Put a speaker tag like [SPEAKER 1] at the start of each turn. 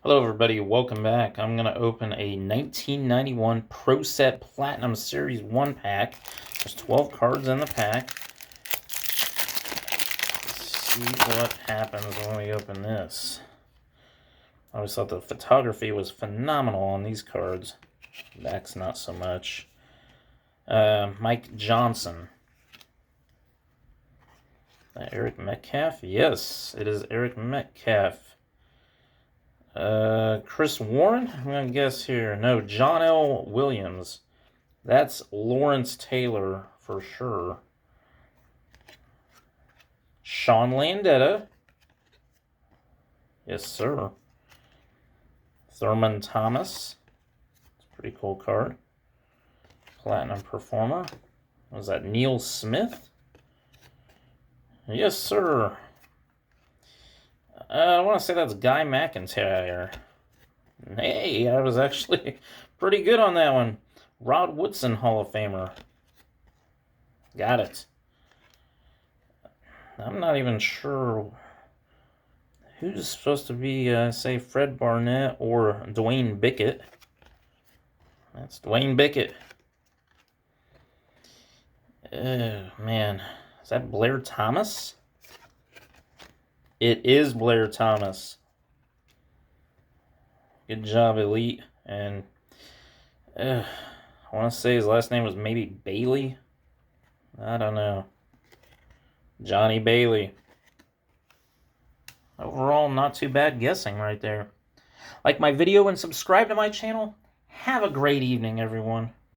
[SPEAKER 1] Hello everybody, welcome back. I'm going to open a 1991 Pro Set Platinum Series 1 pack. There's 12 cards in the pack. Let's see what happens when we open this. I always thought the photography was phenomenal on these cards. Back's not so much. Mike Johnson. Eric Metcalf? Yes, it is Eric Metcalf. Chris Warren? I'm going to guess here. No, John L. Williams. That's Lawrence Taylor for sure. Sean Landetta. Yes, sir. Thurman Thomas. It's a pretty cool card. Platinum Performer. Was that Neil Smith? Yes, sir. I want to say that's Guy McIntyre. Hey, I was actually pretty good on that one. Rod Woodson, Hall of Famer. Got it. I'm not even sure who's supposed to be, say, Fred Barnett or Dwayne Bickett. That's Dwayne Bickett. Man. Is that Blair Thomas? It is Blair Thomas. Good job, Elite. And I want to say his last name was maybe Bailey. I don't know. Johnny Bailey. Overall, not too bad guessing right there. Like my video and subscribe to my channel. Have a great evening, everyone.